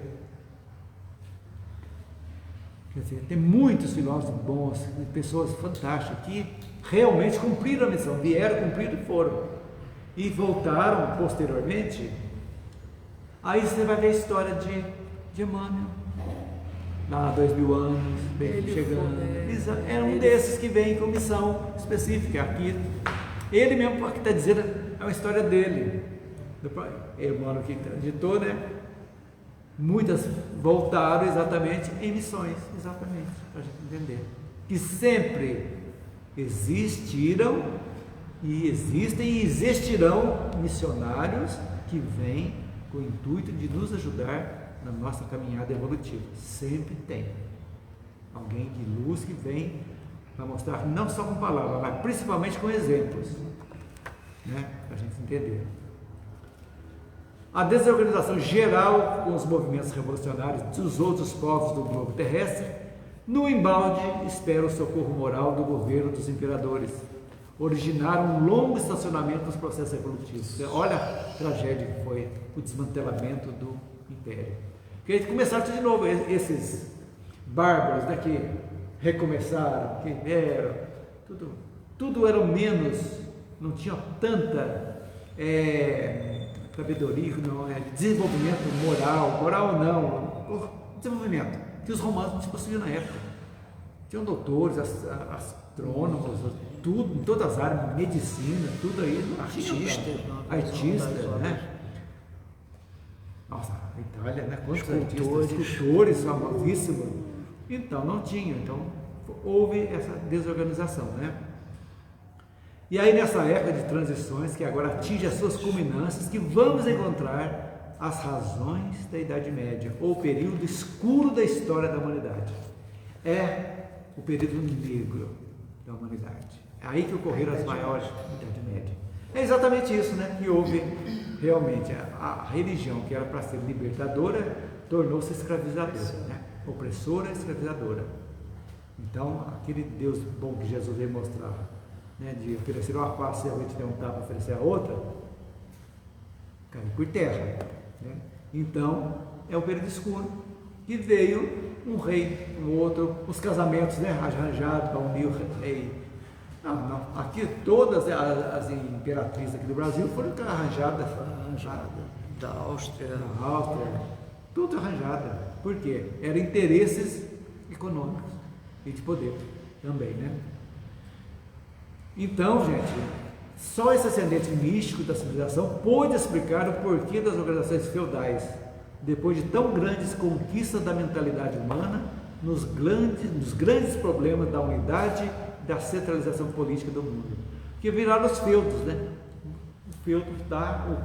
Quer dizer, tem muitos filósofos bons, pessoas fantásticas que realmente cumpriram a missão, vieram, cumpriram e foram. E voltaram posteriormente. Aí você vai ver a história de Emmanuel, lá há 2000 anos, chegando. Era um desses que vem com missão específica aqui. Ele mesmo aqui está dizendo, é uma história dele. Irmão que ditou, né? Muitas voltaram exatamente em missões, exatamente, para a gente entender. Que sempre existiram e existem e existirão missionários que vêm com o intuito de nos ajudar na nossa caminhada evolutiva. Sempre tem alguém de luz que vem para mostrar, não só com palavras, mas principalmente com exemplos, né? Para a gente entender. A desorganização geral com os movimentos revolucionários dos outros povos do globo terrestre, no embalde espera o socorro moral do governo dos imperadores, originaram um longo estacionamento nos processos evolutivos. Olha a tragédia que foi o desmantelamento do império. Porque começaram de novo esses bárbaros, né, que recomeçaram, que vieram, tudo era menos, não tinha tanta sabedoria, não, desenvolvimento moral não, desenvolvimento que os romanos não possuíam na época. Tinham doutores, astrônomos, tudo, em todas as áreas, medicina, tudo aí, não artistas, né? Nossa, a Itália, né? Quantos escultores famosíssimos. Então, não tinha, então houve essa desorganização, né? E aí nessa época de transições, que agora atinge as suas culminâncias, que vamos encontrar as razões da Idade Média, ou o período escuro da história da humanidade. É o período negro da humanidade. É aí que ocorreram as maiores da Idade Média. É exatamente isso, né? Que houve realmente a religião, que era para ser libertadora, tornou-se escravizadora, né? Opressora e escravizadora. Então, aquele Deus bom que Jesus veio mostrar, né, de oferecer uma face e alguém te der um tapa, oferecer a outra, caiu por terra, né? Então, é o período escuro, que veio um rei, um outro, os casamentos, né, arranjados para unir o rei. Não, aqui todas as imperatrizes aqui do Brasil foram arranjadas
da Áustria,
tudo arranjada. Por quê? Eram interesses econômicos e de poder também, né? Então, gente, só esse ascendente místico da civilização pôde explicar o porquê das organizações feudais, depois de tão grandes conquistas da mentalidade humana, nos grandes problemas da unidade e da centralização política do mundo. Que viraram os feudos, né? O feudo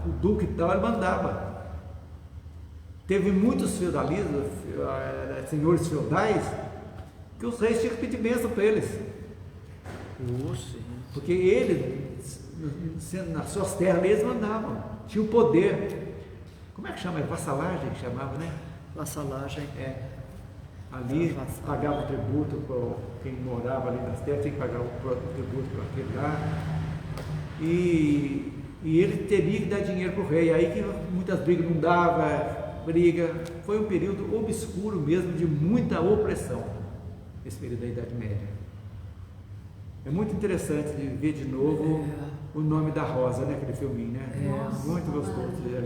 o duque tal, ele mandava. Teve muitos feudalismos, senhores feudais, que os reis tinham que pedir bênção para eles. Porque eles, nas suas terras, eles mandavam, tinham o poder. Como é que chama? É vassalagem que chamava, né?
Vassalagem.
Ali pagava o tributo para quem morava ali nas terras, tinha que pagar o tributo para aquele lá. E ele teria que dar dinheiro para o rei. Aí que muitas brigas não dava, foi um período obscuro mesmo, de muita opressão, esse período da Idade Média. É muito interessante de ver de novo O Nome da Rosa, né? Aquele filminho, né? Muito gostoso de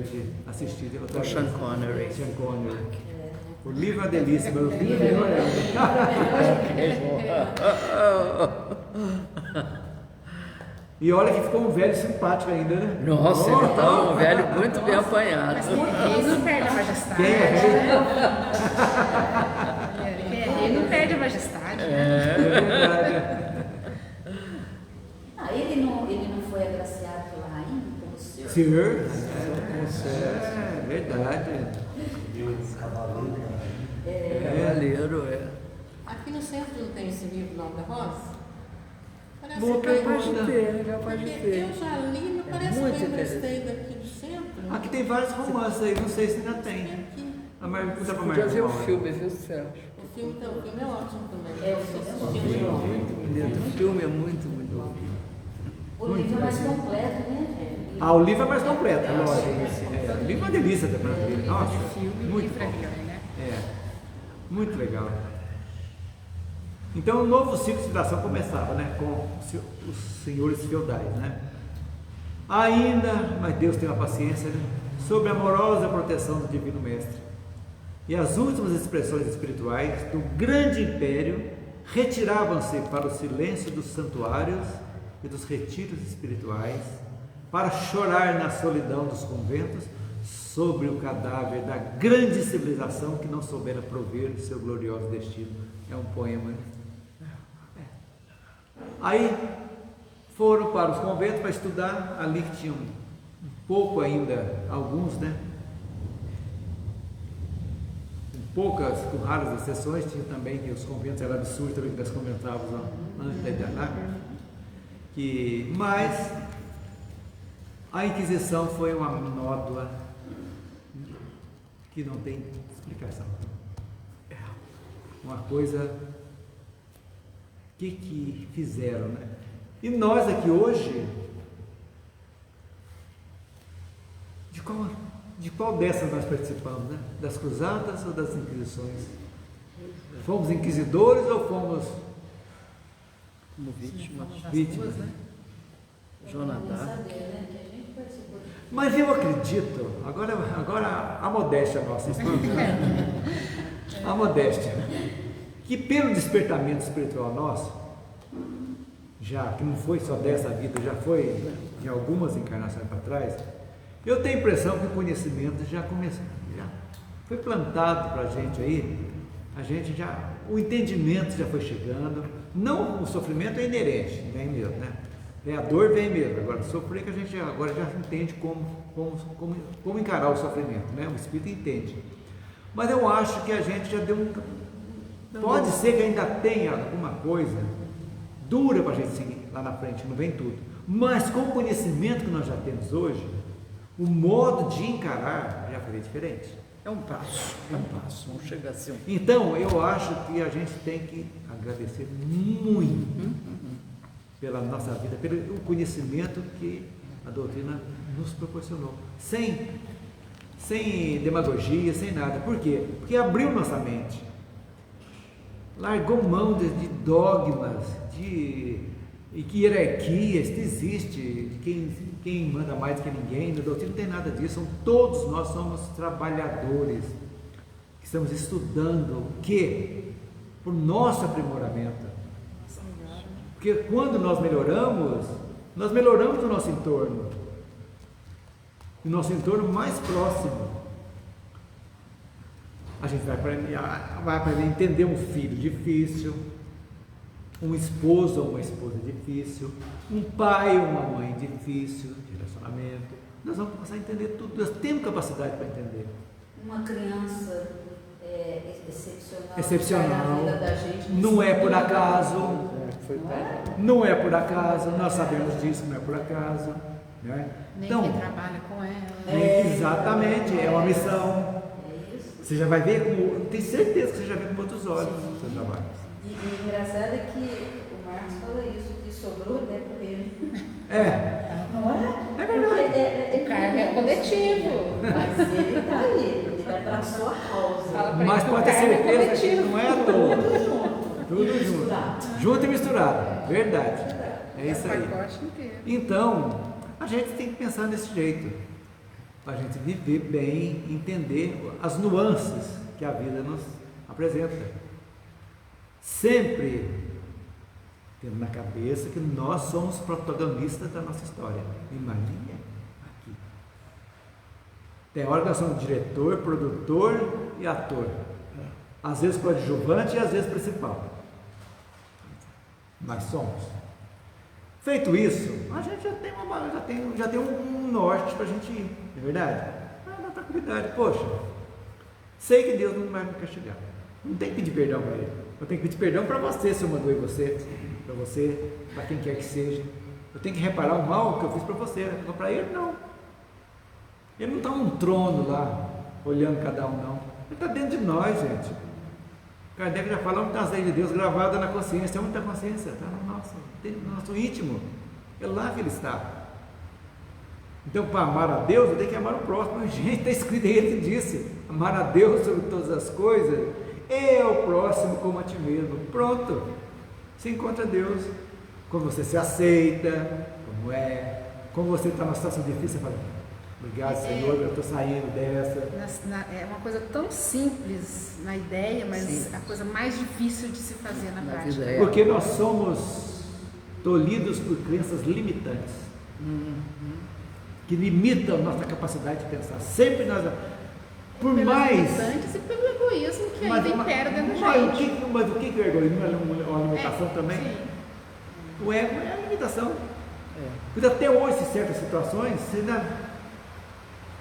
assistir.
O Sean Connery.
O livro é uma delícia, mas o filme é melhor. E olha que ficou um velho simpático ainda, né?
Nossa, ele está um velho muito bem apanhado.
Ele não perde a majestade.
Quem é
Ele não perde a majestade.
É verdade.
Ele não foi agraciado pela rainha, como senhor?
Senhor? É verdade.
Cavaleiro,
Aqui no centro não tem esse livro, Nome da Rosa? Parece
Vou
que
capaz de ter,
eu já li, não parece
muito
que eu emprestei daqui do centro.
Aqui tem vários romances aí, não sei se ainda tem.
Aqui.
Você
podia ver o filme, viu, Sérgio?
O filme é ótimo também.
O filme é
Muito bonito. O filme é muito bom.
O livro é mais completo, né?
O livro é mais completo, lógico. O livro é uma delícia também. Nossa, muito bom. Muito legal. Então o novo ciclo de civilização começava, né, com os senhores feudais, né? Ainda, mas Deus tem uma paciência, né, sob a amorosa proteção do Divino Mestre. E as últimas expressões espirituais do grande império retiravam-se para o silêncio dos santuários e dos retiros espirituais, para chorar na solidão dos conventos sobre o cadáver da grande civilização que não soubera prover o seu glorioso destino. É um poema. Aí foram para os conventos para estudar, ali que tinham um pouco ainda, alguns, né? Poucas, com raras exceções, tinha também que os conventos eram absurdos, também que nós comentávamos antes da internet, mas a Inquisição foi uma nódoa que não tem explicação. Uma coisa que fizeram, né? E nós aqui hoje, de qual dessas nós participamos, né? Das cruzadas ou das inquisições? Fomos inquisidores ou fomos
Como vítimas.
vítimas?
né?
Jonadab.
Mas eu acredito, agora a modéstia nossa, a modéstia, que pelo despertamento espiritual nosso, já que não foi só dessa vida, já foi de algumas encarnações para trás, eu tenho a impressão que o conhecimento já começou, já foi plantado para a gente aí, o entendimento já foi chegando, não, o sofrimento é inerente, vem mesmo, né? A dor vem mesmo, agora sofrer que a gente agora já entende como encarar o sofrimento, né? O Espírito entende. Mas eu acho que a gente já deu pode ser que ainda tenha alguma coisa dura para a gente seguir lá na frente, não vem tudo. Mas com o conhecimento que nós já temos hoje, o modo de encarar já foi diferente.
É um passo, não chega a ser um.
Então, eu acho que a gente tem que agradecer muito pela nossa vida, pelo conhecimento que a doutrina nos proporcionou, sem demagogia, sem nada. Por quê? Porque abriu nossa mente, largou mão de dogmas, e que hierarquias existe, quem manda mais que ninguém. Na doutrina não tem nada disso. Todos nós somos trabalhadores que estamos estudando o quê? Por nosso aprimoramento. Porque quando nós melhoramos o nosso entorno, o nosso entorno mais próximo. A gente vai aprender a entender um filho difícil, um esposo ou uma esposa difícil, um pai ou uma mãe difícil de relacionamento. Nós vamos começar a entender tudo, nós temos capacidade para entender.
Uma criança
Excepcional,
na vida da gente,
não é por acaso, não é por acaso, nós sabemos disso, não é por acaso, né?
Nem
Então,
quem trabalha com ela.
exatamente, é uma missão. Você já vai ver, tenho certeza que você já vê com outros olhos o seu trabalho.
E o engraçado é que o Marcos fala isso, que sobrou até para ele.
Não é? É verdade.
O cargo é coletivo.
Mas ele está aí, ele vai para a sua causa.
Fala pra
Mas
ele que
pode
o
ter
cargo é
certeza que
coletivo.
não é à toa. Tudo junto.
Misturado.
Junto e misturado. Verdade. É isso
o
aí.
pacote inteiro.
Então, a gente tem que pensar desse jeito. Para a gente viver bem, entender as nuances que a vida nos apresenta. Sempre tendo na cabeça que nós somos protagonistas da nossa história. Imagine aqui. Tem hora que nós somos diretor, produtor e ator. Às vezes coadjuvante e às vezes principal. Mas somos. Feito isso, a gente já tem um norte para a gente ir, não é verdade? Na tranquilidade, poxa, sei que Deus não vai me castigar, não tem que pedir perdão para Ele, eu tenho que pedir perdão para você se eu magoei você, para quem quer que seja, eu tenho que reparar o mal que eu fiz para você, para Ele não, Ele não está num trono lá, olhando cada um não, Ele está dentro de nós, gente. Kardec já fala onde está as leis de Deus gravadas na consciência. Onde está a consciência? Está no nosso íntimo. É lá que Ele está. Então, para amar a Deus, eu tenho que amar o próximo. Gente, está escrito, Ele que disse: amar a Deus sobre todas as coisas, é o próximo como a ti mesmo. Pronto. Você encontra Deus. Quando você se aceita, como é. Quando você está numa situação difícil, você fala: obrigado, Senhor, eu estou saindo dessa.
É uma coisa tão simples na ideia, mas
Sim.
a coisa mais difícil de se fazer na prática.
vida é.
Porque nós somos tolhidos por crenças limitantes, que limitam nossa capacidade de pensar. Sempre nós, por
Pelas
mais...
limitantes e pelo egoísmo que ainda impera dentro da
mas
gente.
mas o que é o egoísmo? É uma limitação também?
Sim.
O ego é a limitação. Porque até hoje, em certas situações,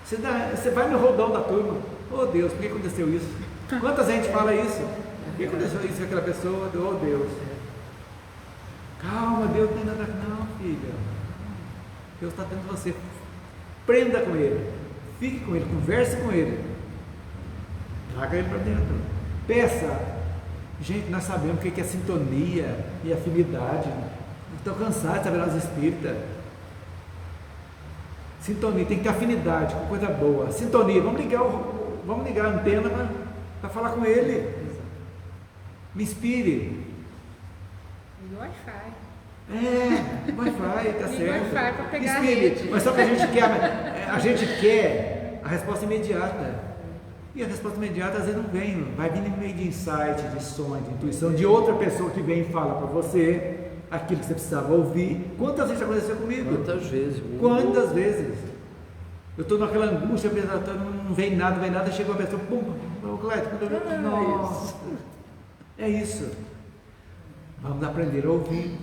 você vai no rodão da turma. Oh Deus, por que aconteceu isso? Quanta gente fala isso? Por que aconteceu isso com aquela pessoa? Oh Deus. Calma, Deus não tem nada. Não, filha. Deus está dentro de você. Prenda com Ele. Fique com Ele. Converse com Ele. Traga Ele para dentro. Peça. Gente, nós sabemos o que é sintonia e afinidade. Estou cansado de saber nas espíritas. Sintonia, tem que ter afinidade com coisa boa. Sintonia, vamos ligar a antena para falar com Ele. Me inspire.
E o Wi-Fi.
Wi-Fi, tá
E
certo.
Wi-Fi para pegar a
Espírito,
rede.
mas só que a gente quer a resposta imediata. E a resposta imediata às vezes não vem, vai vir no meio de insight, de sonho, de intuição, de outra pessoa que vem e fala para você aquilo que você precisava ouvir. Quantas vezes aconteceu comigo?
Quantas vezes?
Quantas vezes? Eu estou naquela angústia, não vem nada, chegou a pessoa, pum, nossa, é isso. Vamos aprender a ouvir,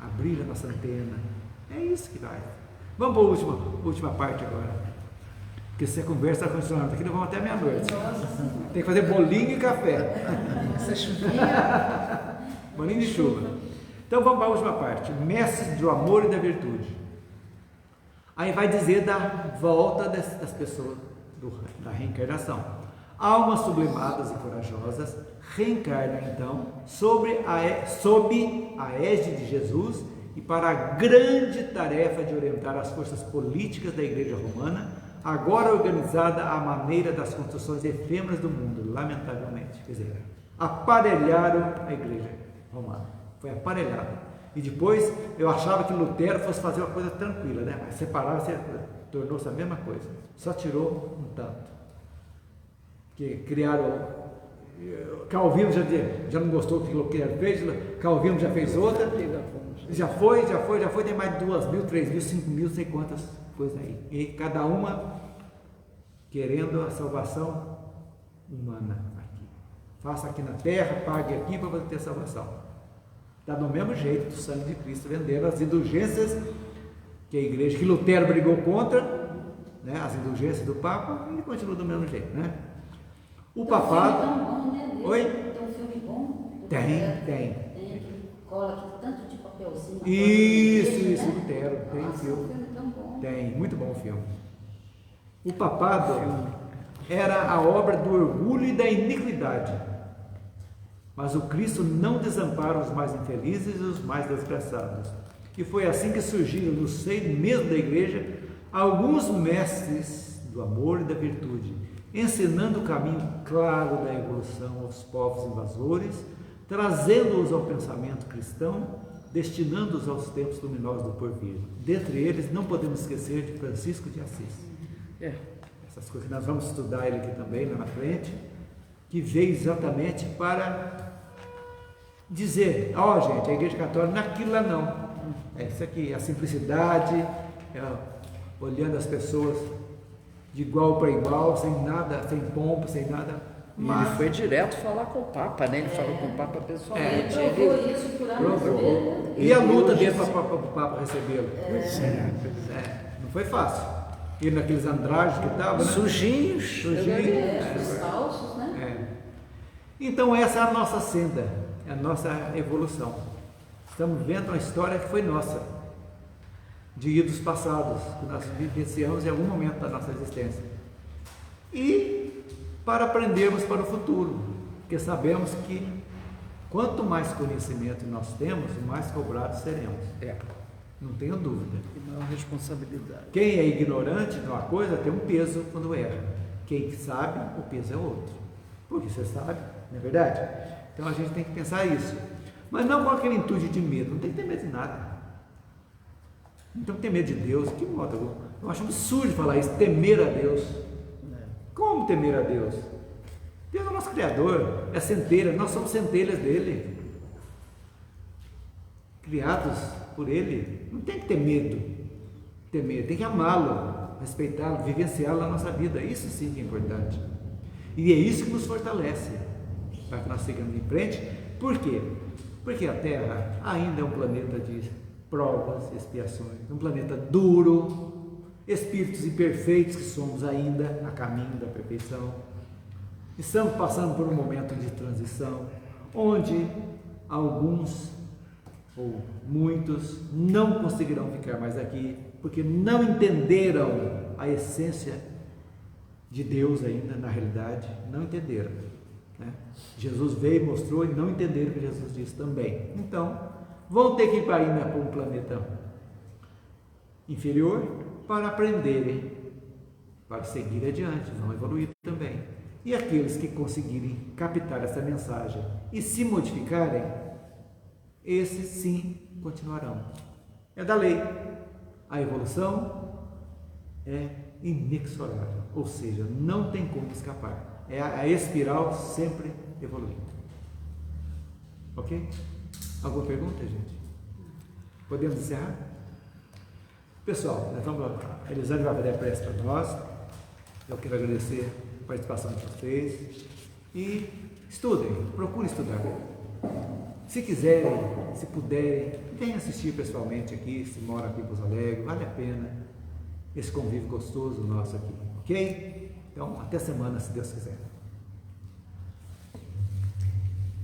abrir a nossa antena. É isso que vai. Vamos para a última parte agora. Porque se a conversa está continuando aqui, nós vamos até meia-noite. Tem que fazer bolinho e café.
Essa chuvinha.
Bolinho de chuva. Então vamos para a última parte. Mestres do amor e da virtude. Aí vai dizer da volta das pessoas, da reencarnação. Almas sublimadas e corajosas reencarnam então sob a égide de Jesus e para a grande tarefa de orientar as forças políticas da Igreja Romana, agora organizada à maneira das construções efêmeras do mundo, lamentavelmente. Quer dizer, aparelharam a Igreja Romana. Foi aparelhada. E depois eu achava que Lutero fosse fazer uma coisa tranquila, né? Mas separava, tornou-se a mesma coisa. Só tirou um tanto. Que criaram. Calvino já não gostou do que Lutero fez, Calvino já fez outra. Já foi, tem mais de 2.000, 3.000, 5.000, sei quantas coisas aí. E cada uma querendo a salvação humana aqui. Faça aqui na terra, pague aqui para você ter salvação. Está do mesmo jeito do sangue de Cristo, vendendo as indulgências que a igreja, que Lutero brigou contra, né, as indulgências do Papa, e continua do mesmo jeito, né? O papado.
Tem um filme tão bom, né?
Oi?
Tem um filme bom.
Tem.
Que cola aqui tanto de papelzinho.
Isso,
né?
Lutero, tem
Nossa,
filme.
um filme tão bom.
Tem, muito bom o filme. O papado era a obra do orgulho e da iniquidade. Mas o Cristo não desampara os mais infelizes e os mais desgraçados. E foi assim que surgiram no seio mesmo da igreja alguns mestres do amor e da virtude, ensinando o caminho claro da evolução aos povos invasores, trazendo-os ao pensamento cristão, destinando-os aos tempos luminosos do porvir. Dentre eles, não podemos esquecer de Francisco de Assis. Essas coisas que nós vamos estudar ele aqui também, lá na frente, que veio exatamente para dizer, gente, a Igreja Católica naquilo lá não. É isso aqui, a simplicidade, olhando as pessoas de igual para igual, sem nada, sem pompa, sem nada.
Mas ele foi direto falar com o Papa, né? Ele falou com o Papa pessoalmente.
Ele provou isso por A mais B.
E a luta dele para o Papa recebê-lo? Não foi fácil. Ele naqueles andrajos que estavam, né?
Sujinhos.
Os falsos, né?
Então essa é a nossa senda, é a nossa evolução. Estamos vendo uma história que foi nossa, de idos passados, que nós vivenciamos em algum momento da nossa existência. E para aprendermos para o futuro, porque sabemos que quanto mais conhecimento nós temos, mais cobrados seremos. Não tenho dúvida.
E maior responsabilidade.
Quem é ignorante de uma coisa tem um peso quando erra. Quem sabe, o peso é outro. Porque você sabe, não é verdade? Então a gente tem que pensar isso. Mas não com aquele intuito de medo. Não tem que ter medo de nada. Não tem que ter medo de Deus. Que modo? Eu acho absurdo falar isso, temer a Deus. Como temer a Deus? Deus é o nosso Criador, é centelha, nós somos centelhas dele. Criados por Ele, não tem que ter medo, tem que amá-lo, respeitá-lo, vivenciá-lo na nossa vida. Isso sim que é importante. E é isso que nos fortalece para que nós sigamos em frente. Por quê? Porque a Terra ainda é um planeta de provas, expiações, um planeta duro, espíritos imperfeitos que somos ainda a caminho da perfeição. Estamos passando por um momento de transição, onde alguns ou muitos não conseguirão ficar mais aqui, porque não entenderam a essência de Deus ainda, na realidade, não entenderam, né? Jesus veio e mostrou e não entenderam o que Jesus disse também. Então, vão ter que ir para um planeta inferior para aprenderem, para seguir adiante, vão evoluir também. E aqueles que conseguirem captar essa mensagem e se modificarem, esses sim continuarão. É da lei. A evolução é inexorável, ou seja, não tem como escapar. É a espiral sempre evoluindo. Ok? Alguma pergunta, gente? Podemos encerrar? Pessoal, nós vamos lá. A Elisângela vai fazer a prece para nós. Eu quero agradecer a participação de vocês. E estudem, procurem estudar. Se quiserem, se puderem, venham assistir pessoalmente aqui, se mora aqui em Pouso Alegre, vale a pena esse convívio gostoso nosso aqui, ok? Então, até semana, se Deus quiser.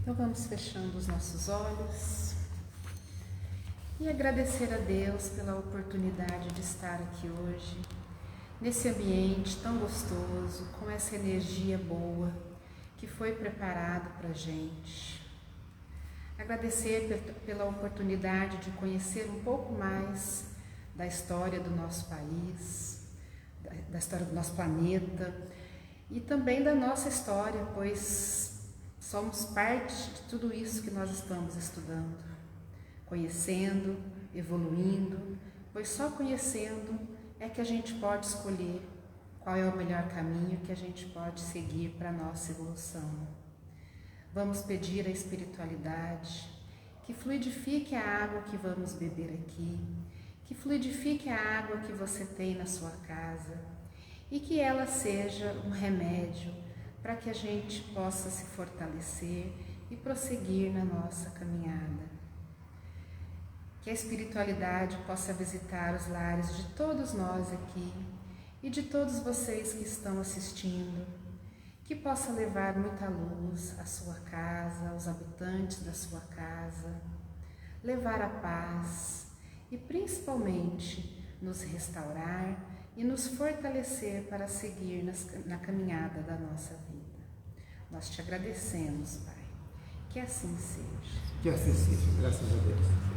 Então vamos fechando os nossos olhos e agradecer a Deus pela oportunidade de estar aqui hoje, nesse ambiente tão gostoso, com essa energia boa que foi preparado para a gente. Agradecer pela oportunidade de conhecer um pouco mais da história do nosso país, da história do nosso planeta e também da nossa história, pois somos parte de tudo isso que nós estamos estudando, conhecendo, evoluindo, pois só conhecendo é que a gente pode escolher qual é o melhor caminho que a gente pode seguir para a nossa evolução. Vamos pedir à espiritualidade que fluidifique a água que vamos beber aqui, que fluidifique a água que você tem na sua casa e que ela seja um remédio para que a gente possa se fortalecer e prosseguir na nossa caminhada. Que a espiritualidade possa visitar os lares de todos nós aqui e de todos vocês que estão assistindo, que possa levar muita luz à sua casa, aos habitantes da sua casa, levar a paz e principalmente nos restaurar e nos fortalecer para seguir na caminhada da nossa vida. Nós te agradecemos, Pai. Que assim seja.
Que assim seja, graças a Deus.